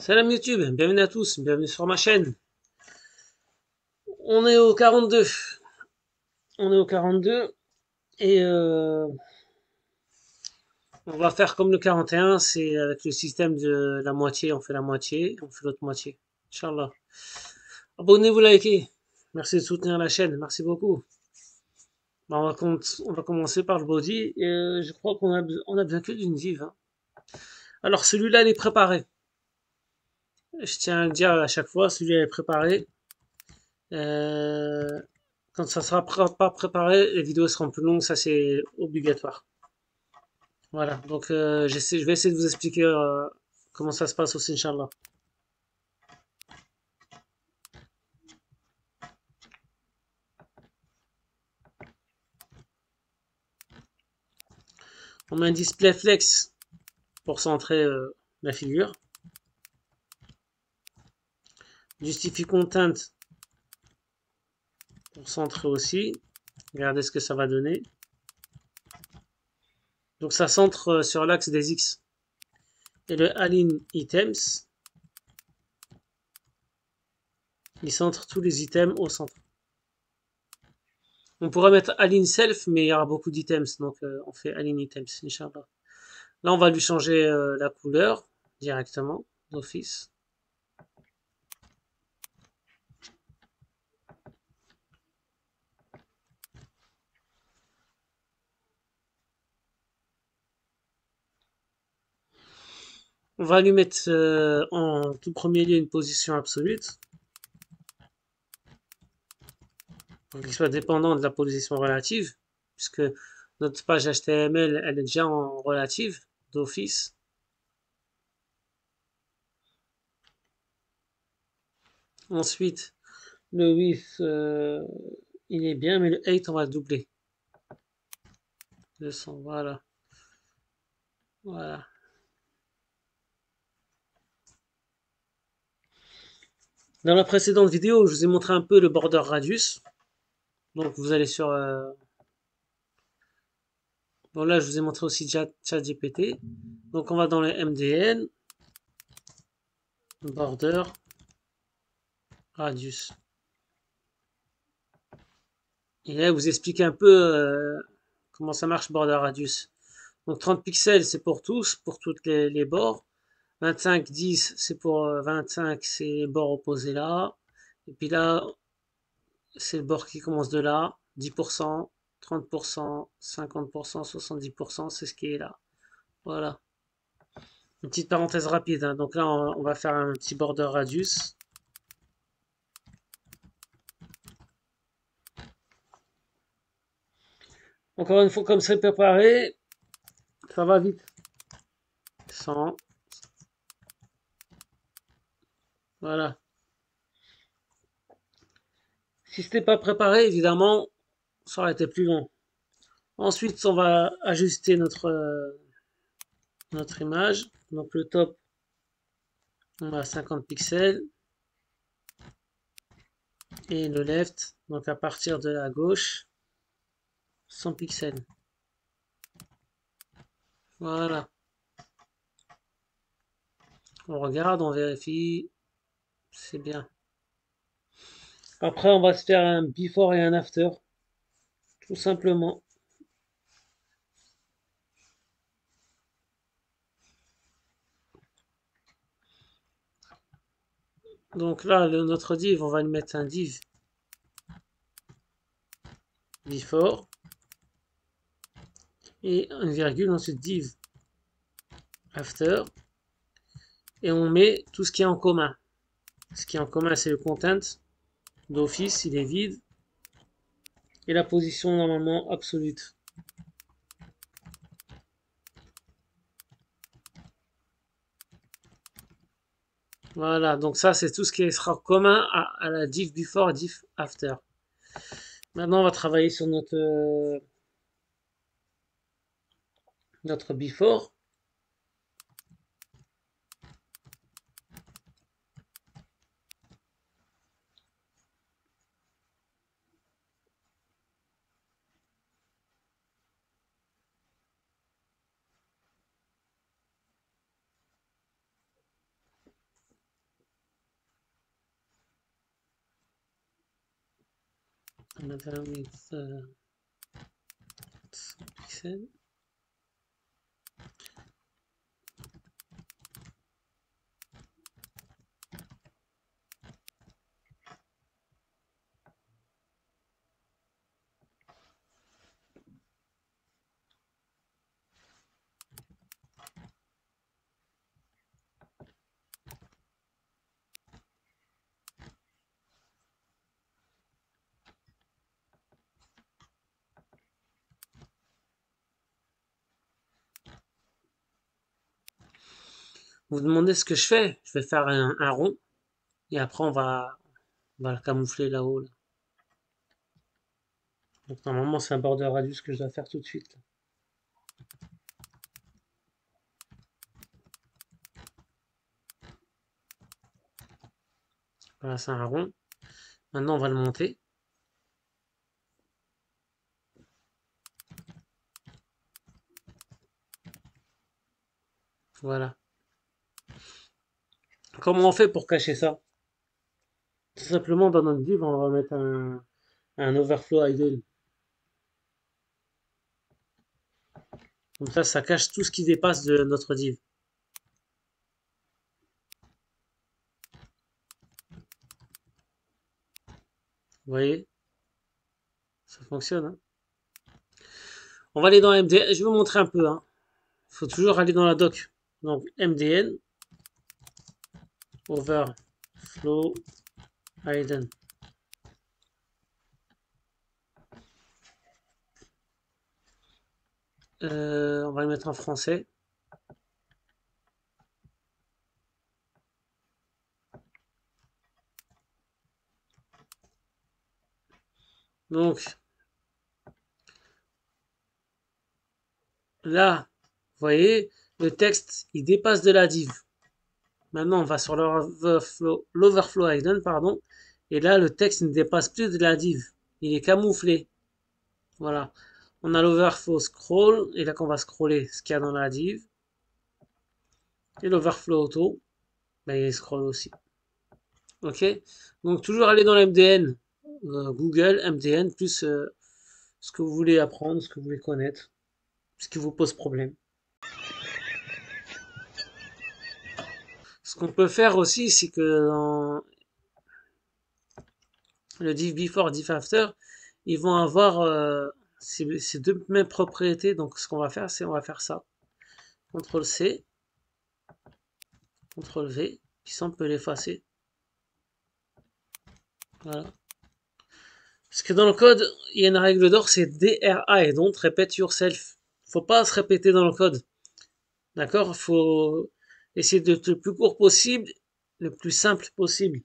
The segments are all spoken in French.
Salam YouTube, bienvenue à tous, bienvenue sur ma chaîne. On est au 42. On est au 42 et on va faire comme le 41, c'est avec le système de la moitié, on fait la moitié, on fait l'autre moitié. Inch'Allah. Abonnez-vous, likez. Merci de soutenir la chaîne, merci beaucoup. Bah, on va commencer par le body et je crois on a besoin que d'une div, hein. Alors celui-là, il est préparé. Je tiens à le dire à chaque fois, celui-là est préparé. Euh, Quand ça sera pas préparé, les vidéos seront plus longues, ça c'est obligatoire. Voilà, donc je vais essayer de vous expliquer comment ça se passe aussi, Inch'Allah. On met un display flex pour centrer la figure. Justify content pour centrer aussi. Regardez ce que ça va donner. Donc ça centre sur l'axe des X. Et le align items, il centre tous les items au centre. On pourrait mettre align self, mais il y aura beaucoup d'items, donc on fait align items, Inch'Allah. Là, on va lui changer la couleur directement d'office. On va lui mettre en tout premier lieu une position absolue, pour qu'il soit dépendant de la position relative, puisque notre page HTML, elle est déjà en relative d'office. Ensuite, le width, il est bien, mais le height, on va le doubler. 200, voilà. Voilà. Dans la précédente vidéo, je vous ai montré un peu le border radius. Donc, vous allez sur... bon, là, je vous ai montré aussi ChatGPT. Donc, on va dans les MDN, border radius. Et là, vous expliquez un peu comment ça marche border radius. Donc 30 pixels, c'est pour tous, pour toutes les bords. 25, 10, c'est pour 25, c'est les bords opposés là. Et puis là, c'est le bord qui commence de là. 10%, 30%, 50%, 70%, c'est ce qui est là. Voilà. Une petite parenthèse rapide, hein. Donc là, on va faire un petit border radius. Encore une fois, comme c'est préparé, ça va vite. 100. Voilà. Si c'était pas préparé, évidemment, ça aurait été plus long. Ensuite, on va ajuster notre image. Donc le top, on a 50 pixels. Et le left, donc à partir de la gauche, 100 pixels. Voilà. On regarde, on vérifie. C'est bien. Après, on va se faire un before et un after. Tout simplement. Donc là, notre div, on va lui mettre un div before. Et une virgule, ensuite div after. Et on met tout ce qui est en commun. Ce qui est en commun, c'est le content. D'office, il est vide. Et la position normalement absolue. Voilà, donc ça c'est tout ce qui sera commun à la div before et div after. Maintenant on va travailler sur notre before. Another with pixel. Vous demandez ce que je fais. Je vais faire un rond. Et après, on va le camoufler là-haut. Là. Donc, normalement, c'est un border radius que je dois faire tout de suite. Là. Voilà, c'est un rond. Maintenant, on va le monter. Voilà. Comment on fait pour cacher ça? Tout simplement, dans notre div, on va mettre un overflow idle. Comme ça cache tout ce qui dépasse de notre div. Vous voyez? Ça fonctionne. Hein. On va aller dans MDN. Je vais vous montrer un peu. Il faut toujours aller dans la doc. Donc, MDN. Overflow hidden. On va le mettre en français. Donc, là, vous voyez, le texte, il dépasse de la div. Maintenant, on va sur l'overflow hidden, pardon. Et là, le texte ne dépasse plus de la div. Il est camouflé. Voilà. On a l'overflow scroll. Et là, qu'on va scroller ce qu'il y a dans la div. Et l'overflow auto, ben, il scroll aussi. Ok. Donc, toujours aller dans l'MDN. Google, MDN, plus ce que vous voulez apprendre, ce que vous voulez connaître. Ce qui vous pose problème. Ce qu'on peut faire aussi, c'est que dans le div before, div after, ils vont avoir ces deux mêmes propriétés. Donc, ce qu'on va faire, c'est on va faire ça. CTRL C, CTRL V, puis ça, on peut l'effacer. Voilà. Parce que dans le code, il y a une règle d'or, c'est DRI, donc répète yourself. Faut pas se répéter dans le code. D'accord? Faut essayer d'être le plus court possible, le plus simple possible.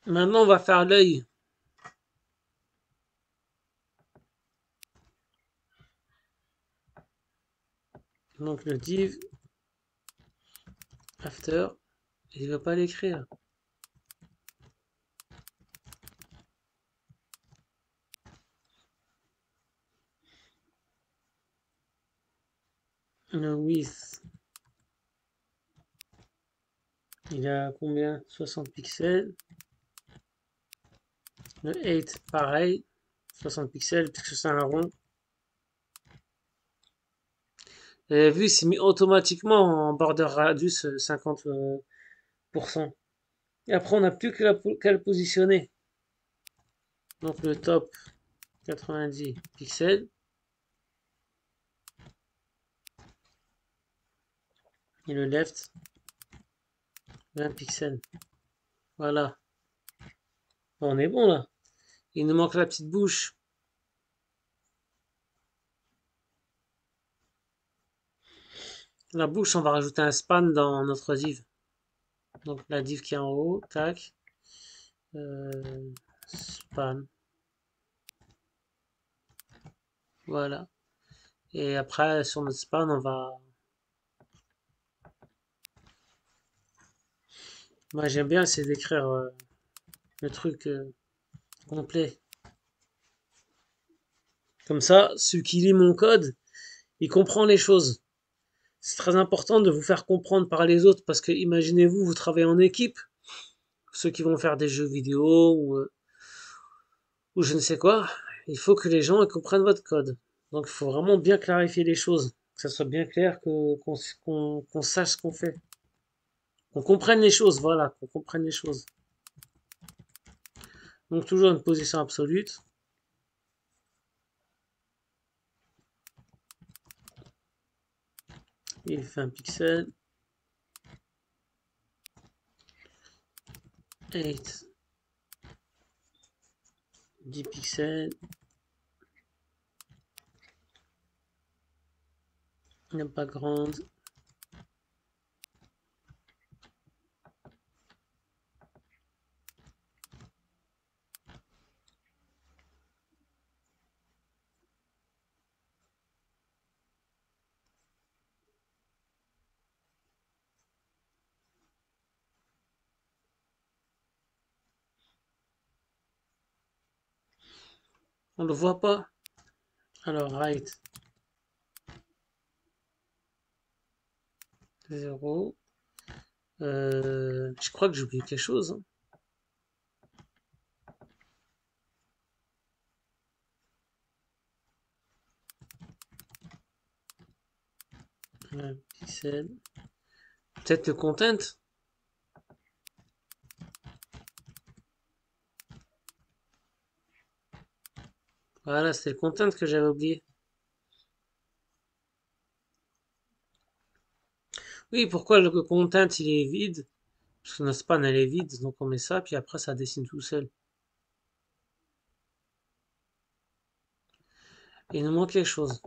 Maintenant, on va faire l'œil. Donc le div after, il ne va pas l'écrire. Le width, il a combien? 60 pixels. Le height, pareil, 60 pixels, puisque c'est un rond. Vous avez vu, c'est mis automatiquement en border radius 50%. Et après, on n'a plus qu'à le positionner. Donc le top, 90 pixels. Et le left, 20 pixels. Voilà. On est bon là. Il nous manque la petite bouche. La bouche, on va rajouter un span dans notre div. Donc la div qui est en haut, tac. Span. Voilà. Et après, sur notre span, on va... Moi, j'aime bien, c'est d'écrire le truc complet. Comme ça, celui qui lit mon code, Il comprend les choses. C'est très important de vous faire comprendre par les autres parce que imaginez-vous, vous travaillez en équipe, ceux qui vont faire des jeux vidéo ou je ne sais quoi. Il faut que les gens comprennent votre code. Donc il faut vraiment bien clarifier les choses, que ça soit bien clair, qu'on sache ce qu'on fait, qu'on comprenne les choses, voilà, qu'on comprenne les choses. Donc toujours une position absolue. Il fait un pixel. 8. 10 pixels. Un background. On le voit pas. Alors, right. 0. Je crois que j'ai oublié quelque chose. Hein. Un pixel. Peut-être le content. Voilà, c'était le content que j'avais oublié. Oui, pourquoi le content il est vide? Parce que notre span elle est vide, donc on met ça, puis après ça dessine tout seul. Et il nous manque quelque chose.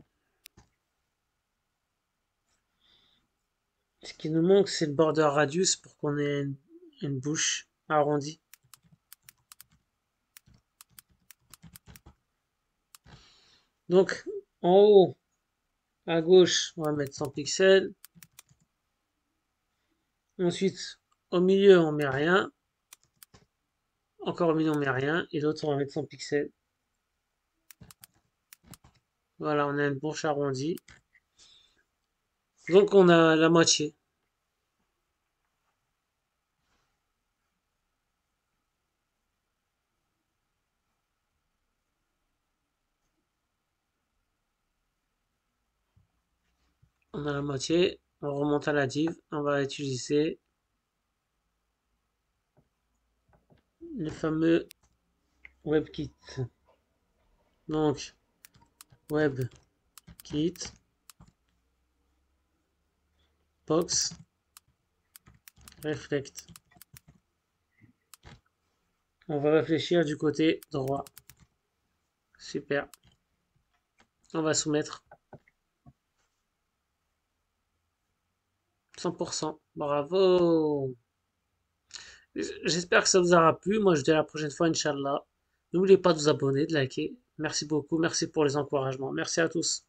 Ce qui nous manque, c'est le border radius pour qu'on ait une bouche arrondie. Donc, en haut, à gauche, on va mettre 100 pixels. Ensuite, au milieu, on met rien. Encore au milieu, on met rien. Et l'autre, on va mettre 100 pixels. Voilà, on a une bouche arrondie. Donc, on a la moitié. On a la moitié. On remonte à la div. On va utiliser le fameux WebKit. Donc, WebKit, box, reflect. On va réfléchir du côté droit. Super. On va soumettre 100%. Bravo. J'espère que ça vous aura plu. Moi, je vous dis à la prochaine fois, Inch'Allah. N'oubliez pas de vous abonner, de liker. Merci beaucoup. Merci pour les encouragements. Merci à tous.